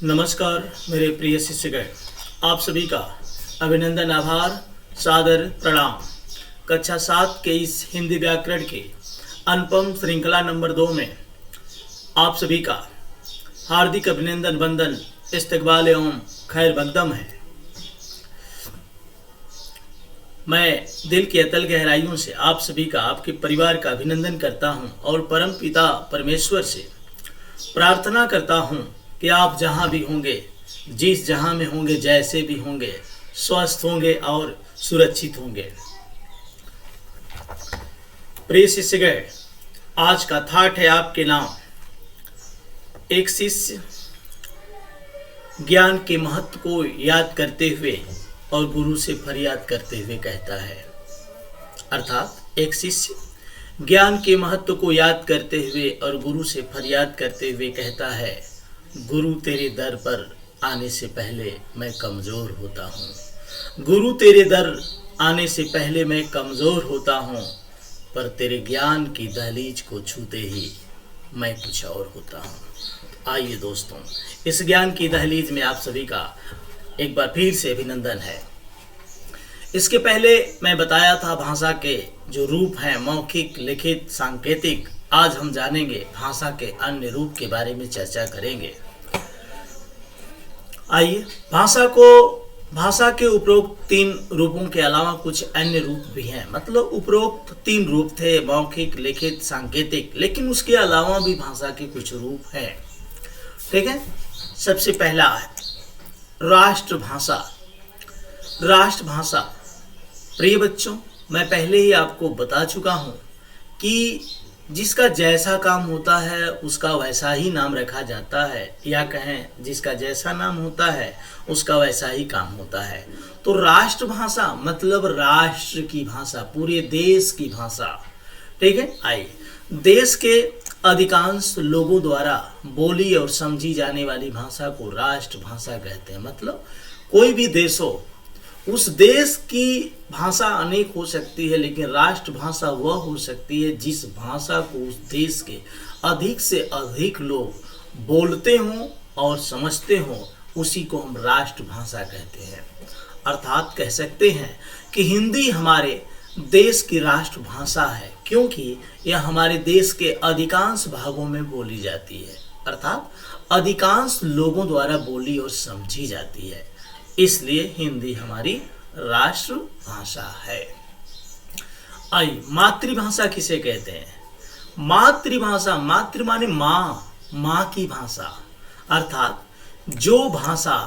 नमस्कार मेरे प्रिय शिष्यगण, आप सभी का अभिनंदन, आभार, सादर प्रणाम। कक्षा 7 के इस हिंदी व्याकरण के अनुपम श्रृंखला नंबर 2 में आप सभी का हार्दिक अभिनंदन, वंदन, इस्तकबाल एवं खैर मकदम है। मैं दिल की अतल गहराइयों से आप सभी का, आपके परिवार का अभिनंदन करता हूं और परम पिता परमेश्वर से प्रार्थना करता हूं कि आप जहां भी होंगे, जिस जहां में होंगे, जैसे भी होंगे, स्वस्थ होंगे और सुरक्षित होंगे। प्रिय शिष्यगण, आज का थाट है आपके नाम। एक शिष्य ज्ञान के महत्व को याद करते हुए और गुरु से फरियाद करते हुए कहता है, अर्थात एक शिष्य ज्ञान के महत्व को याद करते हुए और गुरु से फरियाद करते हुए कहता है, गुरु तेरे दर पर आने से पहले मैं कमज़ोर होता हूँ। गुरु तेरे दर आने से पहले मैं कमज़ोर होता हूँ, पर तेरे ज्ञान की दहलीज को छूते ही मैं कुछ और होता हूँ। आइए दोस्तों, इस ज्ञान की दहलीज में आप सभी का एक बार फिर से अभिनंदन है। इसके पहले मैं बताया था भाषा के जो रूप हैं, मौखिक, लिखित, सांकेतिक। आज हम जानेंगे भाषा के अन्य रूप के बारे में चर्चा करेंगे। आइए, भाषा के उपरोक्त 3 रूपों के अलावा कुछ अन्य रूप भी हैं। मतलब उपरोक्त 3 रूप थे, मौखिक, लिखित, सांकेतिक, लेकिन उसके अलावा भी भाषा के कुछ रूप हैं। ठीक है, सबसे पहला है राष्ट्रभाषा। राष्ट्रभाषा, प्रिय बच्चों, मैं पहले ही आपको बता चुका हूं कि जिसका जैसा काम होता है उसका वैसा ही नाम रखा जाता है, या कहें जिसका जैसा नाम होता है उसका वैसा ही काम होता है। तो राष्ट्रभाषा मतलब राष्ट्र की भाषा, पूरे देश की भाषा। ठीक है, आइए, देश के अधिकांश लोगों द्वारा बोली और समझी जाने वाली भाषा को राष्ट्रभाषा कहते हैं। मतलब कोई भी देश हो, उस देश की भाषा अनेक हो सकती है, लेकिन राष्ट्रभाषा वह हो सकती है जिस भाषा को उस देश के अधिक से अधिक लोग बोलते हों और समझते हों, उसी को हम राष्ट्रभाषा कहते हैं। अर्थात कह सकते हैं कि हिंदी हमारे देश की राष्ट्रभाषा है, क्योंकि यह हमारे देश के अधिकांश भागों में बोली जाती है, अर्थात अधिकांश लोगों द्वारा बोली और समझी जाती है। इसलिए हिंदी हमारी राष्ट्रभाषा है। आइए, मातृभाषा किसे कहते हैं? मातृभाषा, मातृ माने माँ, माँ की भाषा। अर्थात जो भाषा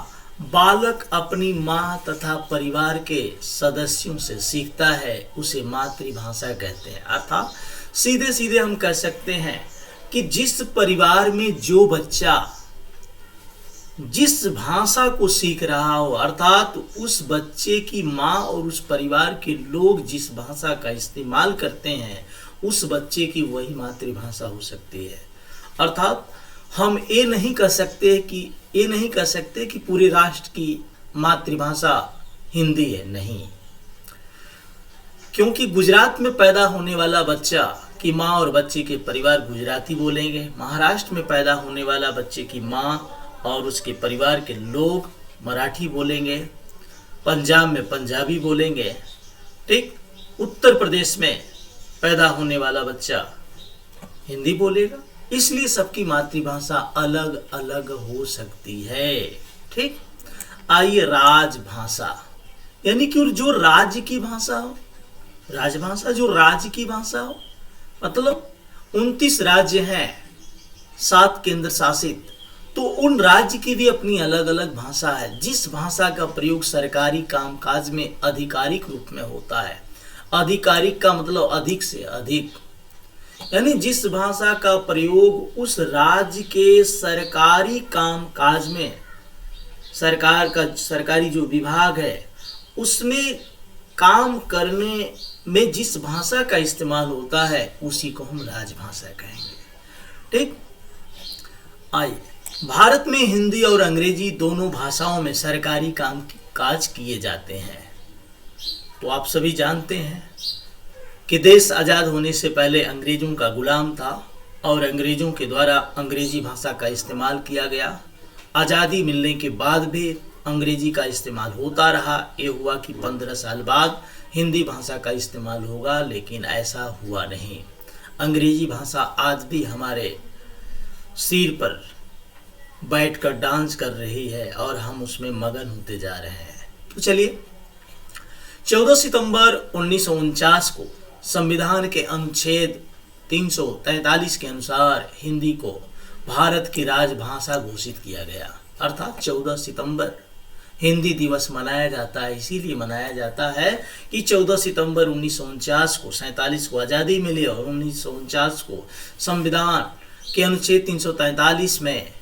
बालक अपनी माँ तथा परिवार के सदस्यों से सीखता है उसे मातृभाषा कहते हैं। अर्थात सीधे सीधे हम कह सकते हैं कि जिस परिवार में जो बच्चा जिस भाषा को सीख रहा हो, अर्थात उस बच्चे की माँ और उस परिवार के लोग जिस भाषा का इस्तेमाल करते हैं, उस बच्चे की वही मातृभाषा हो सकती है। अर्थात हम ये नहीं कह सकते कि पूरे राष्ट्र की मातृभाषा हिंदी है, नहीं। क्योंकि गुजरात में पैदा होने वाला बच्चा की माँ और बच्चे के परिवार गुजराती बोलेंगे, महाराष्ट्र में पैदा होने वाला बच्चे की माँ और उसके परिवार के लोग मराठी बोलेंगे, पंजाब में पंजाबी बोलेंगे। ठीक, उत्तर प्रदेश में पैदा होने वाला बच्चा हिंदी बोलेगा। इसलिए सबकी मातृभाषा अलग अलग हो सकती है। ठीक, आइए, राजभाषा, यानी कि जो राज्य की भाषा हो, राजभाषा जो राज्य की भाषा हो। मतलब 29 राज्य हैं, 7 केंद्र शासित, तो उन राज्य की भी अपनी अलग अलग भाषा है। जिस भाषा का प्रयोग सरकारी कामकाज में आधिकारिक रूप में होता है, आधिकारिक का मतलब अधिक से अधिक, यानी जिस भाषा का प्रयोग उस राज्य के सरकारी कामकाज में, सरकारी जो विभाग है उसमें काम करने में जिस भाषा का इस्तेमाल होता है उसी को हम राजभाषा कहेंगे। ठीक, आइए, भारत में हिंदी और अंग्रेजी दोनों भाषाओं में सरकारी काज किए जाते हैं। तो आप सभी जानते हैं कि देश आज़ाद होने से पहले अंग्रेजों का गुलाम था और अंग्रेजों के द्वारा अंग्रेजी भाषा का इस्तेमाल किया गया। आज़ादी मिलने के बाद भी अंग्रेजी का इस्तेमाल होता रहा। ये हुआ कि 15 साल बाद हिंदी भाषा का इस्तेमाल होगा, लेकिन ऐसा हुआ नहीं। अंग्रेजी भाषा आज भी हमारे सिर पर बैठकर डांस कर रही है और हम उसमें मगन होते जा रहे हैं। तो चलिए, 14 सितंबर 1949 को संविधान के अनुच्छेद 343 के अनुसार हिंदी को भारत की राजभाषा घोषित किया गया। अर्थात 14 सितंबर हिंदी दिवस मनाया जाता है। इसीलिए मनाया जाता है कि 14 सितंबर 1949 को 47 को आज़ादी मिली और 1949 को संविधान के अनुच्छेद 343 में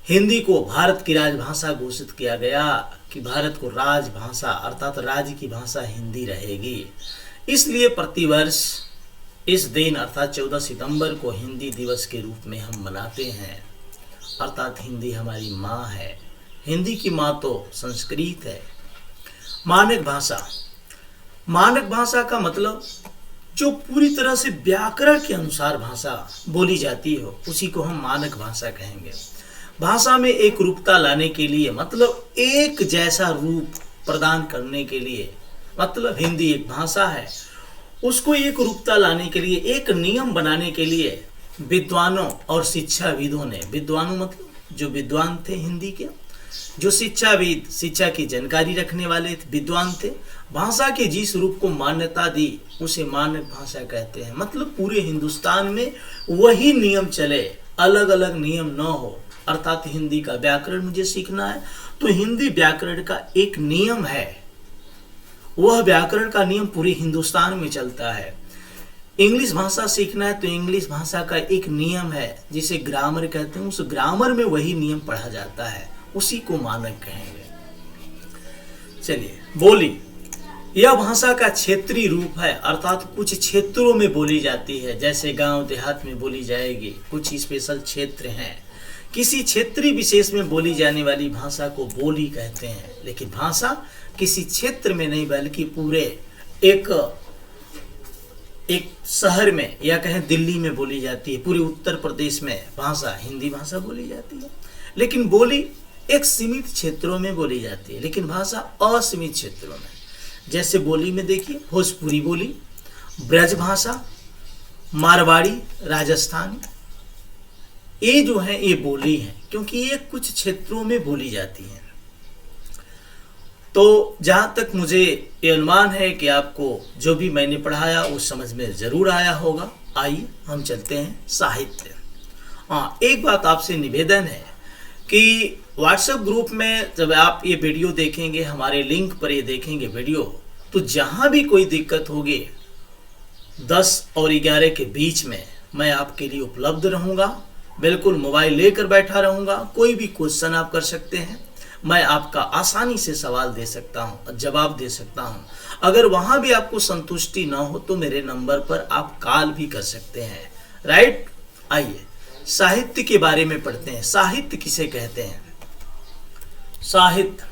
हिंदी को भारत की राजभाषा घोषित किया गया कि भारत को राजभाषा अर्थात राज्य की भाषा हिंदी रहेगी। इसलिए प्रतिवर्ष इस दिन अर्थात 14 सितंबर को हिंदी दिवस के रूप में हम मनाते हैं। अर्थात हिंदी हमारी माँ है। हिंदी की माँ तो संस्कृत है। मानक भाषा, मानक भाषा का मतलब जो पूरी तरह से व्याकरण के अनुसार भाषा बोली जाती हो, उसी को हम मानक भाषा कहेंगे। भाषा में एक रूपता लाने के लिए, मतलब एक जैसा रूप प्रदान करने के लिए, मतलब हिंदी एक भाषा है, उसको एक रूपता लाने के लिए, एक नियम बनाने के लिए विद्वानों और शिक्षाविदों ने, विद्वानों मतलब जो विद्वान थे हिंदी के, जो शिक्षाविद, शिक्षा की जानकारी रखने वाले विद्वान थे, भाषा के जिस रूप को मान्यता दी उसे मानक भाषा कहते हैं। मतलब पूरे हिंदुस्तान में वही नियम चले, अलग अलग नियम न हो। अर्थात हिंदी का व्याकरण मुझे सीखना है तो हिंदी व्याकरण का एक नियम है, वह व्याकरण का नियम पूरे हिंदुस्तान में चलता है। इंग्लिश भाषा सीखना है तो इंग्लिश भाषा का एक नियम है जिसे ग्रामर कहते हैं, उस ग्रामर में वही नियम पढ़ा जाता है, उसी को मानक कहेंगे। चलिए, बोली, यह भाषा का क्षेत्रीय रूप है, अर्थात कुछ क्षेत्रों में बोली जाती है, जैसे गांव देहात में बोली जाएगी। कुछ स्पेशल क्षेत्र हैं, किसी क्षेत्रीय विशेष में बोली जाने वाली भाषा को बोली कहते हैं। लेकिन भाषा किसी क्षेत्र में नहीं बल्कि पूरे एक शहर में या कहें दिल्ली में बोली जाती है, पूरे उत्तर प्रदेश में भाषा हिंदी भाषा बोली जाती है। लेकिन बोली एक सीमित क्षेत्रों में बोली जाती है, लेकिन भाषा असीमित क्षेत्रों में। जैसे बोली में देखिए, भोजपुरी बोली, ब्रज भाषा, मारवाड़ी, राजस्थानी, ये जो है ये बोली है, क्योंकि ये कुछ क्षेत्रों में बोली जाती है। तो जहाँ तक मुझे ये अनुमान है कि आपको जो भी मैंने पढ़ाया वो समझ में जरूर आया होगा। आइए हम चलते हैं साहित्य। हाँ, एक बात आपसे निवेदन है कि व्हाट्सएप ग्रुप में जब आप ये वीडियो देखेंगे, हमारे लिंक पर ये देखेंगे वीडियो, तो जहाँ भी कोई दिक्कत होगी 10 और 11 के बीच में मैं आपके लिए उपलब्ध रहूँगा। बिल्कुल मोबाइल लेकर बैठा रहूँगा। कोई भी क्वेश्चन आप कर सकते हैं, मैं आपका आसानी से सवाल दे सकता हूँ और जवाब दे सकता हूँ। अगर वहाँ भी आपको संतुष्टि ना हो तो मेरे नंबर पर आप कॉल भी कर सकते हैं। राइट, आइए साहित्य के बारे में पढ़ते हैं। साहित्य किसे कहते हैं? साहित्य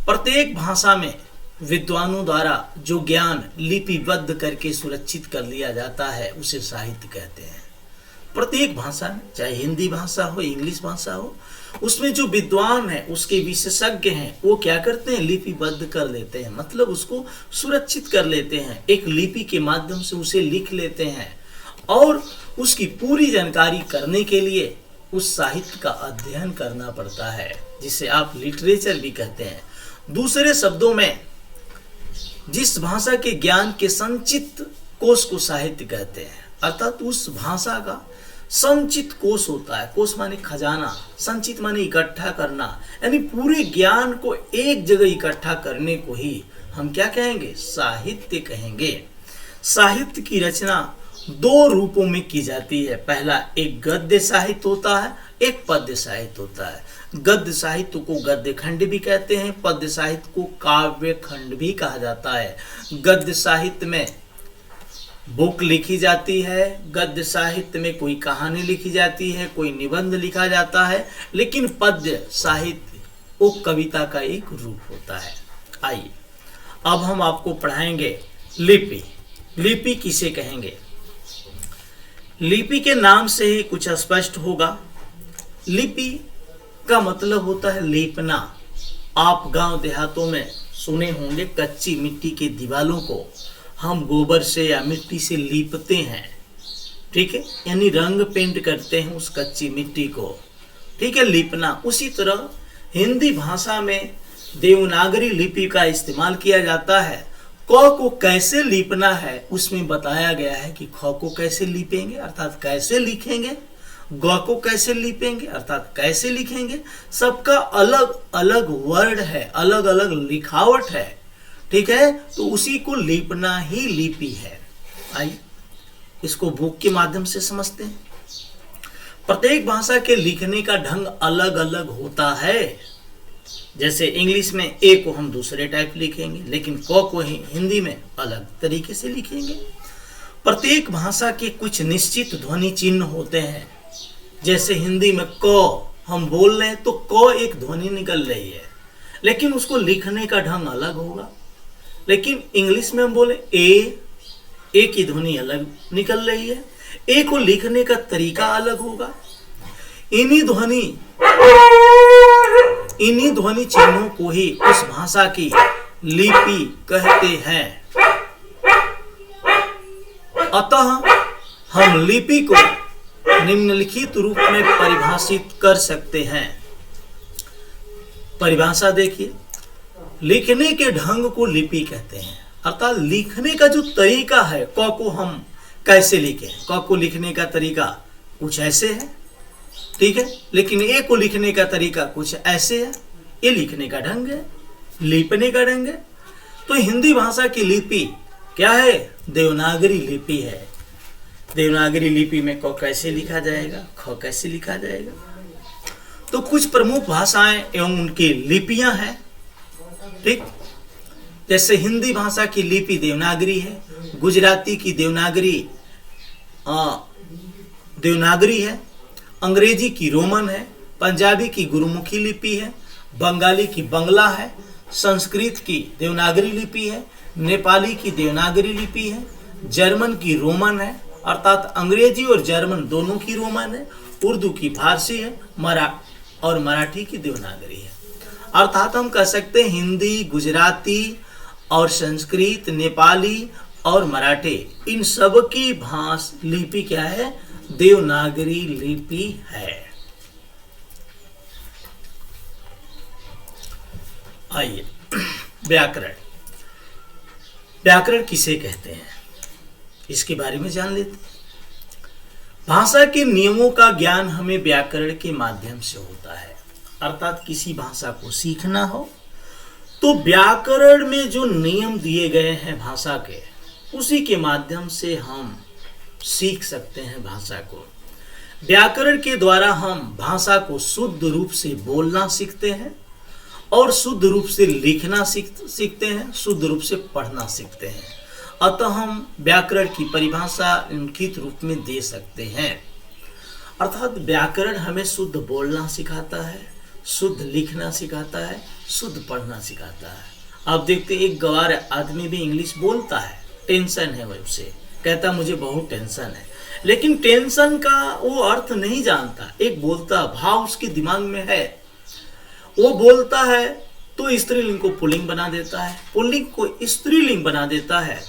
प्रत्येक भाषा में विद्वानों द्वारा जो ज्ञान लिपिबद्ध करके सुरक्षित कर लिया जाता है उसे साहित्य कहते हैं। प्रत्येक भाषा में, चाहे हिंदी भाषा हो, इंग्लिश भाषा हो, उसमें जो विद्वान है, उसके विशेषज्ञ हैं, वो क्या करते हैं? लिपिबद्ध कर लेते हैं, मतलब उसको सुरक्षित कर लेते हैं। एक लिपि के माध्यम से उसे लिख लेते हैं और उसकी पूरी जानकारी करने के लिए उस साहित्य का अध्ययन करना पड़ता है, जिसे आप लिटरेचर भी कहते हैं। दूसरे शब्दों में जिस भाषा के ज्ञान के संचित कोश को साहित्य कहते हैं, अर्थात उस भाषा का संचित कोश होता है। कोश माने खजाना, संचित माने इकट्ठा करना, यानी पूरे ज्ञान को एक जगह इकट्ठा करने को ही हम क्या कहेंगे? साहित्य कहेंगे। साहित्य की रचना दो रूपों में की जाती है। पहला एक गद्य साहित्य होता है, एक पद्य साहित्य होता है। गद्य साहित्य को गद्य खंड भी कहते हैं, पद्य साहित्य को काव्य खंड भी कहा जाता है। गद्य साहित्य में बुक लिखी जाती है, गद्य साहित्य में कोई कहानी लिखी जाती है, कोई निबंध लिखा जाता है, लेकिन पद्य साहित्य वो कविता का एक रूप होता है। आइए अब हम आपको पढ़ाएंगे लिपि। लिपि किसे कहेंगे? लिपि के नाम से ही कुछ स्पष्ट होगा। लिपि का मतलब होता है लीपना। आप गांव देहातों में सुने होंगे, कच्ची मिट्टी के दीवालों को हम गोबर से या मिट्टी से लीपते हैं, ठीक है, यानी रंग पेंट करते हैं उस कच्ची मिट्टी को, ठीक है, लीपना। उसी तरह हिंदी भाषा में देवनागरी लिपि का इस्तेमाल किया जाता है। क को कैसे लीपना है उसमें बताया गया है कि ख को कैसे लीपेंगे अर्थात कैसे लिखेंगे, ग को कैसे लिपेंगे अर्थात कैसे लिखेंगे। सबका अलग अलग वर्ड है, अलग अलग लिखावट है, ठीक है, तो उसी को लीपना ही लिपि है। आइए इसको बुक के माध्यम से समझते हैं। प्रत्येक भाषा के लिखने का ढंग अलग अलग होता है। जैसे इंग्लिश में ए को हम दूसरे टाइप लिखेंगे, लेकिन क को ही हिंदी में अलग तरीके से लिखेंगे। प्रत्येक भाषा के कुछ निश्चित ध्वनि चिन्ह होते हैं। जैसे हिंदी में क हम बोल रहे हैं तो क एक ध्वनि निकल रही है, लेकिन उसको लिखने का ढंग अलग होगा। लेकिन इंग्लिश में हम बोले ए की ध्वनि अलग निकल रही है, ए को लिखने का तरीका अलग होगा। इन्हीं ध्वनि चिन्हों को ही उस भाषा की लिपि कहते हैं। अतः हम लिपि को निम्नलिखित रूप में परिभाषित कर सकते हैं। परिभाषा देखिए, लिखने के ढंग को लिपि कहते हैं, अर्थात लिखने का जो तरीका है, क को हम कैसे लिखें, क को लिखने का तरीका कुछ ऐसे है, ठीक है, लेकिन ए को लिखने का तरीका कुछ ऐसे है। ये लिखने का ढंग है, लिपने का ढंग है। तो हिंदी भाषा की लिपि क्या है? देवनागरी लिपि है। देवनागरी लिपि में क कैसे लिखा जाएगा, ख कैसे लिखा जाएगा। तो कुछ प्रमुख भाषाएं एवं उनकी लिपियां हैं, ठीक। जैसे हिंदी भाषा की लिपि देवनागरी है, गुजराती की देवनागरी है, अंग्रेजी की रोमन है, पंजाबी की गुरुमुखी लिपि है, बंगाली की बंगला है, संस्कृत की देवनागरी लिपि है, नेपाली की देवनागरी लिपि है, जर्मन की रोमन है, अर्थात अंग्रेजी और जर्मन दोनों की रोमन है, उर्दू की फारसी है, मराठी की देवनागरी है। अर्थात हम कह सकते हैं हिंदी, गुजराती और संस्कृत, नेपाली और मराठी, इन सब की लिपि क्या है? देवनागरी लिपि है। आइए व्याकरण। व्याकरण किसे कहते हैं इसके बारे में जान लेते हैं। भाषा के नियमों का ज्ञान हमें व्याकरण के माध्यम से होता है। अर्थात किसी भाषा को सीखना हो तो व्याकरण में जो नियम दिए गए हैं भाषा के, उसी के माध्यम से हम सीख सकते हैं भाषा को। व्याकरण के द्वारा हम भाषा को शुद्ध रूप से बोलना सीखते हैं और शुद्ध रूप से लिखना सीखते हैं, शुद्ध रूप से पढ़ना सीखते हैं। अतः हम व्याकरण की परिभाषा लिखित रूप में दे सकते हैं। अर्थात व्याकरण हमें शुद्ध बोलना सिखाता है, शुद्ध लिखना सिखाता है, शुद्ध पढ़ना सिखाता है। आप देखते एक गवार आदमी भी इंग्लिश बोलता है, टेंशन है, वह उसे कहता मुझे बहुत टेंशन है, लेकिन टेंशन का वो अर्थ नहीं जानता। एक बोलता भाव उसके दिमाग में है, वो बोलता है तो स्त्रीलिंग को पुल्लिंग बना देता है, पुल्लिंग को स्त्रीलिंग बना देता है।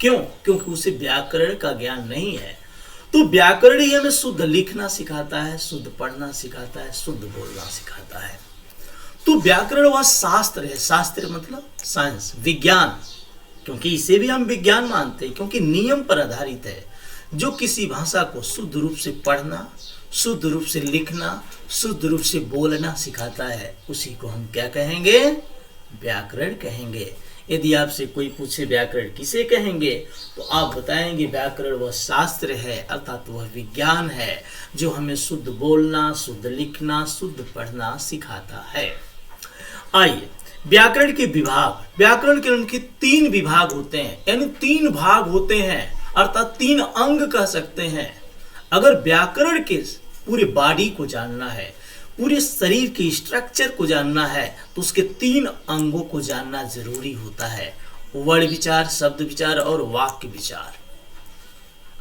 क्यों? क्योंकि उसे व्याकरण का ज्ञान नहीं है। तो व्याकरण ही हमें शुद्ध लिखना सिखाता है, शुद्ध पढ़ना सिखाता है, शुद्ध बोलना सिखाता है। तो व्याकरण वह शास्त्र है, शास्त्र मतलब साइंस, विज्ञान, क्योंकि इसे भी हम विज्ञान मानते हैं, क्योंकि नियम पर आधारित है। जो किसी भाषा को शुद्ध रूप से पढ़ना, शुद्ध रूप से लिखना, शुद्ध रूप से बोलना सिखाता है, उसी को हम क्या कहेंगे? व्याकरण कहेंगे। यदि आपसे कोई पूछे व्याकरण किसे कहेंगे, तो आप बताएंगे व्याकरण वह शास्त्र है, अर्थात वह विज्ञान है जो हमें शुद्ध बोलना, शुद्ध लिखना, शुद्ध पढ़ना सिखाता है। आइए व्याकरण के विभाग। व्याकरण के उनके 3 विभाग होते हैं, यानी 3 भाग होते हैं, अर्थात 3 अंग कह सकते हैं। अगर व्याकरण के पूरे बॉडी को जानना है, पूरे शरीर के स्ट्रक्चर को जानना है, तो उसके 3 अंगों को जानना जरूरी होता है। वर्ण विचार, शब्द विचार और वाक्य विचार।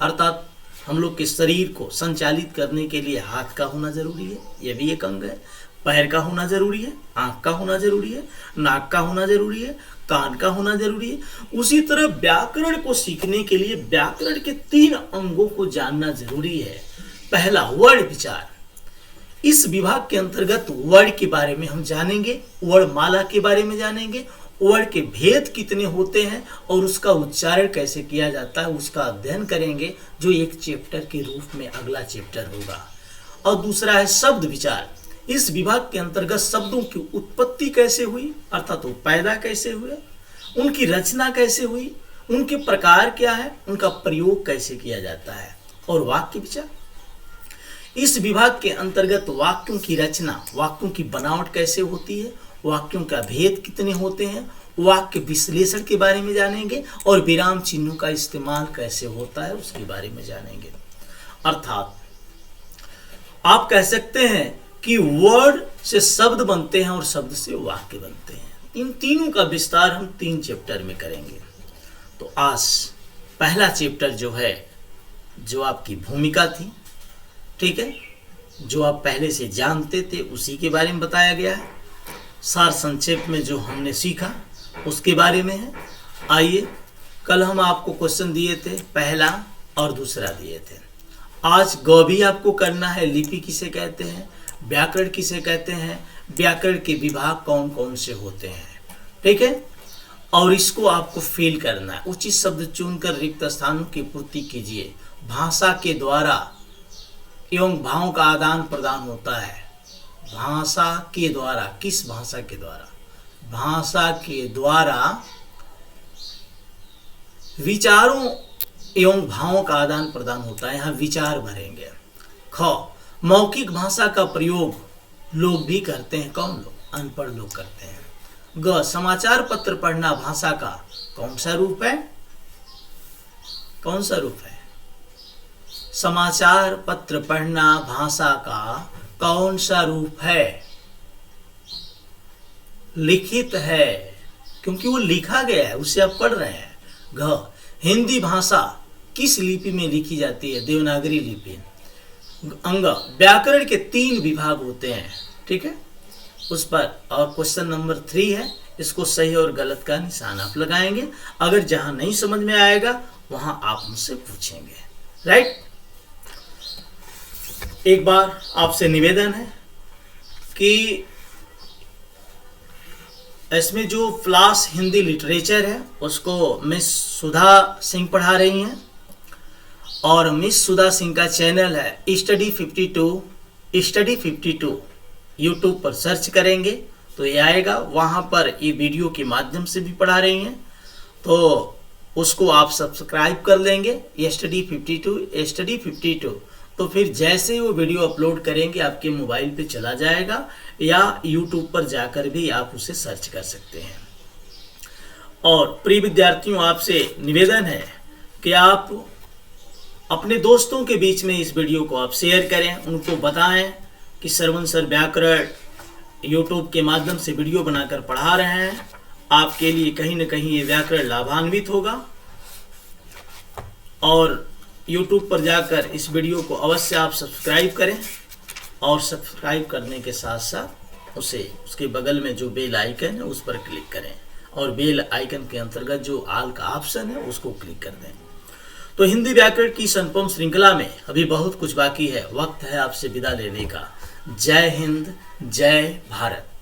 अर्थात हम लोग के शरीर को संचालित करने के लिए हाथ का होना जरूरी है, यह भी एक अंग है। पैर का होना जरूरी है, आंख का होना जरूरी है, नाक का होना जरूरी है, कान का होना जरूरी है। उसी तरह व्याकरण को सीखने के लिए व्याकरण के 3 अंगों को जानना जरूरी है। पहला, वर्ण विचार। इस विभाग के अंतर्गत वर्ण के बारे में हम जानेंगे, वर्णमाला के बारे में जानेंगे, वर्ण के भेद कितने होते हैं और उसका उच्चारण कैसे किया जाता है उसका अध्ययन करेंगे, जो एक चैप्टर के रूप में अगला चैप्टर होगा। और दूसरा है शब्द विचार। इस विभाग के अंतर्गत शब्दों की उत्पत्ति कैसे हुई, अर्थात वो पैदा कैसे हुए, उनकी रचना कैसे हुई, उनके प्रकार क्या है, उनका प्रयोग कैसे किया जाता है। और वाक्य विचार। इस विभाग के अंतर्गत वाक्यों की रचना, वाक्यों की बनावट कैसे होती है, वाक्यों का भेद कितने होते हैं, वाक्य विश्लेषण के बारे में जानेंगे और विराम चिन्हों का इस्तेमाल कैसे होता है उसके बारे में जानेंगे। अर्थात आप कह सकते हैं कि वर्ड से शब्द बनते हैं और शब्द से वाक्य बनते हैं। इन तीनों का विस्तार हम 3 चैप्टर में करेंगे। तो आज पहला चैप्टर जो है, जो आपकी भूमिका थी, ठीक है, जो आप पहले से जानते थे उसी के बारे में बताया गया है। सार संक्षेप में जो हमने सीखा उसके बारे में है। आइए, कल हम आपको क्वेश्चन दिए थे, पहला और दूसरा दिए थे। आज ग भी आपको करना है। लिपि किसे कहते हैं, व्याकरण किसे कहते हैं, व्याकरण के विभाग कौन कौन से होते हैं, ठीक है। और इसको आपको फिल करना है। उचित शब्द चुनकर रिक्त स्थानों की पूर्ति कीजिए। भाषा के द्वारा एवं भावों का आदान प्रदान होता है। भाषा के द्वारा, किस भाषा के द्वारा, भाषा के द्वारा विचारों एवं भावों का आदान प्रदान होता है। यहाँ विचार भरेंगे। ख, मौखिक भाषा का प्रयोग लोग भी करते हैं। कौन लोग? अनपढ़ लोग करते हैं। ग, समाचार पत्र पढ़ना भाषा का कौन सा रूप है? कौन सा रूप है? समाचार पत्र पढ़ना भाषा का कौन सा रूप है? लिखित है, क्योंकि वो लिखा गया है, उसे आप पढ़ रहे हैं। घ, हिंदी भाषा किस लिपि में लिखी जाती है? देवनागरी लिपि। अंग, व्याकरण के 3 विभाग होते हैं, ठीक है, उस पर। और क्वेश्चन नंबर 3 है, इसको सही और गलत का निशान आप लगाएंगे। अगर जहां नहीं समझ में आएगा वहां आप मुझसे पूछेंगे, राइट। एक बार आपसे निवेदन है कि इसमें जो क्लास हिंदी लिटरेचर है उसको मिस सुधा सिंह पढ़ा रही हैं, और मिस सुधा सिंह का चैनल है स्टडी 52 यूट्यूब पर सर्च करेंगे तो ये आएगा। वहाँ पर ये वीडियो के माध्यम से भी पढ़ा रही हैं, तो उसको आप सब्सक्राइब कर लेंगे। स्टडी 52 तो फिर जैसे ही वो वीडियो अपलोड करेंगे आपके मोबाइल पे चला जाएगा, या यूट्यूब पर जाकर भी आप उसे सर्च कर सकते हैं। और प्रिय विद्यार्थियों, आपसे निवेदन है कि आप अपने दोस्तों के बीच में इस वीडियो को आप शेयर करें, उनको बताएं कि श्रवण सर व्याकरण यूट्यूब के माध्यम से वीडियो बनाकर पढ़ा रहे हैं। आपके लिए कहीं न कहीं ये व्याकरण लाभान्वित होगा। और यूट्यूब पर जाकर इस वीडियो को अवश्य आप सब्सक्राइब करें, और सब्सक्राइब करने के साथ साथ उसके बगल में जो बेल आइकन है उस पर क्लिक करें, और बेल आइकन के अंतर्गत जो आल का ऑप्शन है उसको क्लिक कर दें। तो हिंदी व्याकरण की अनुपम श्रृंखला में अभी बहुत कुछ बाकी है। वक्त है आपसे विदा लेने का। जय हिंद, जय भारत।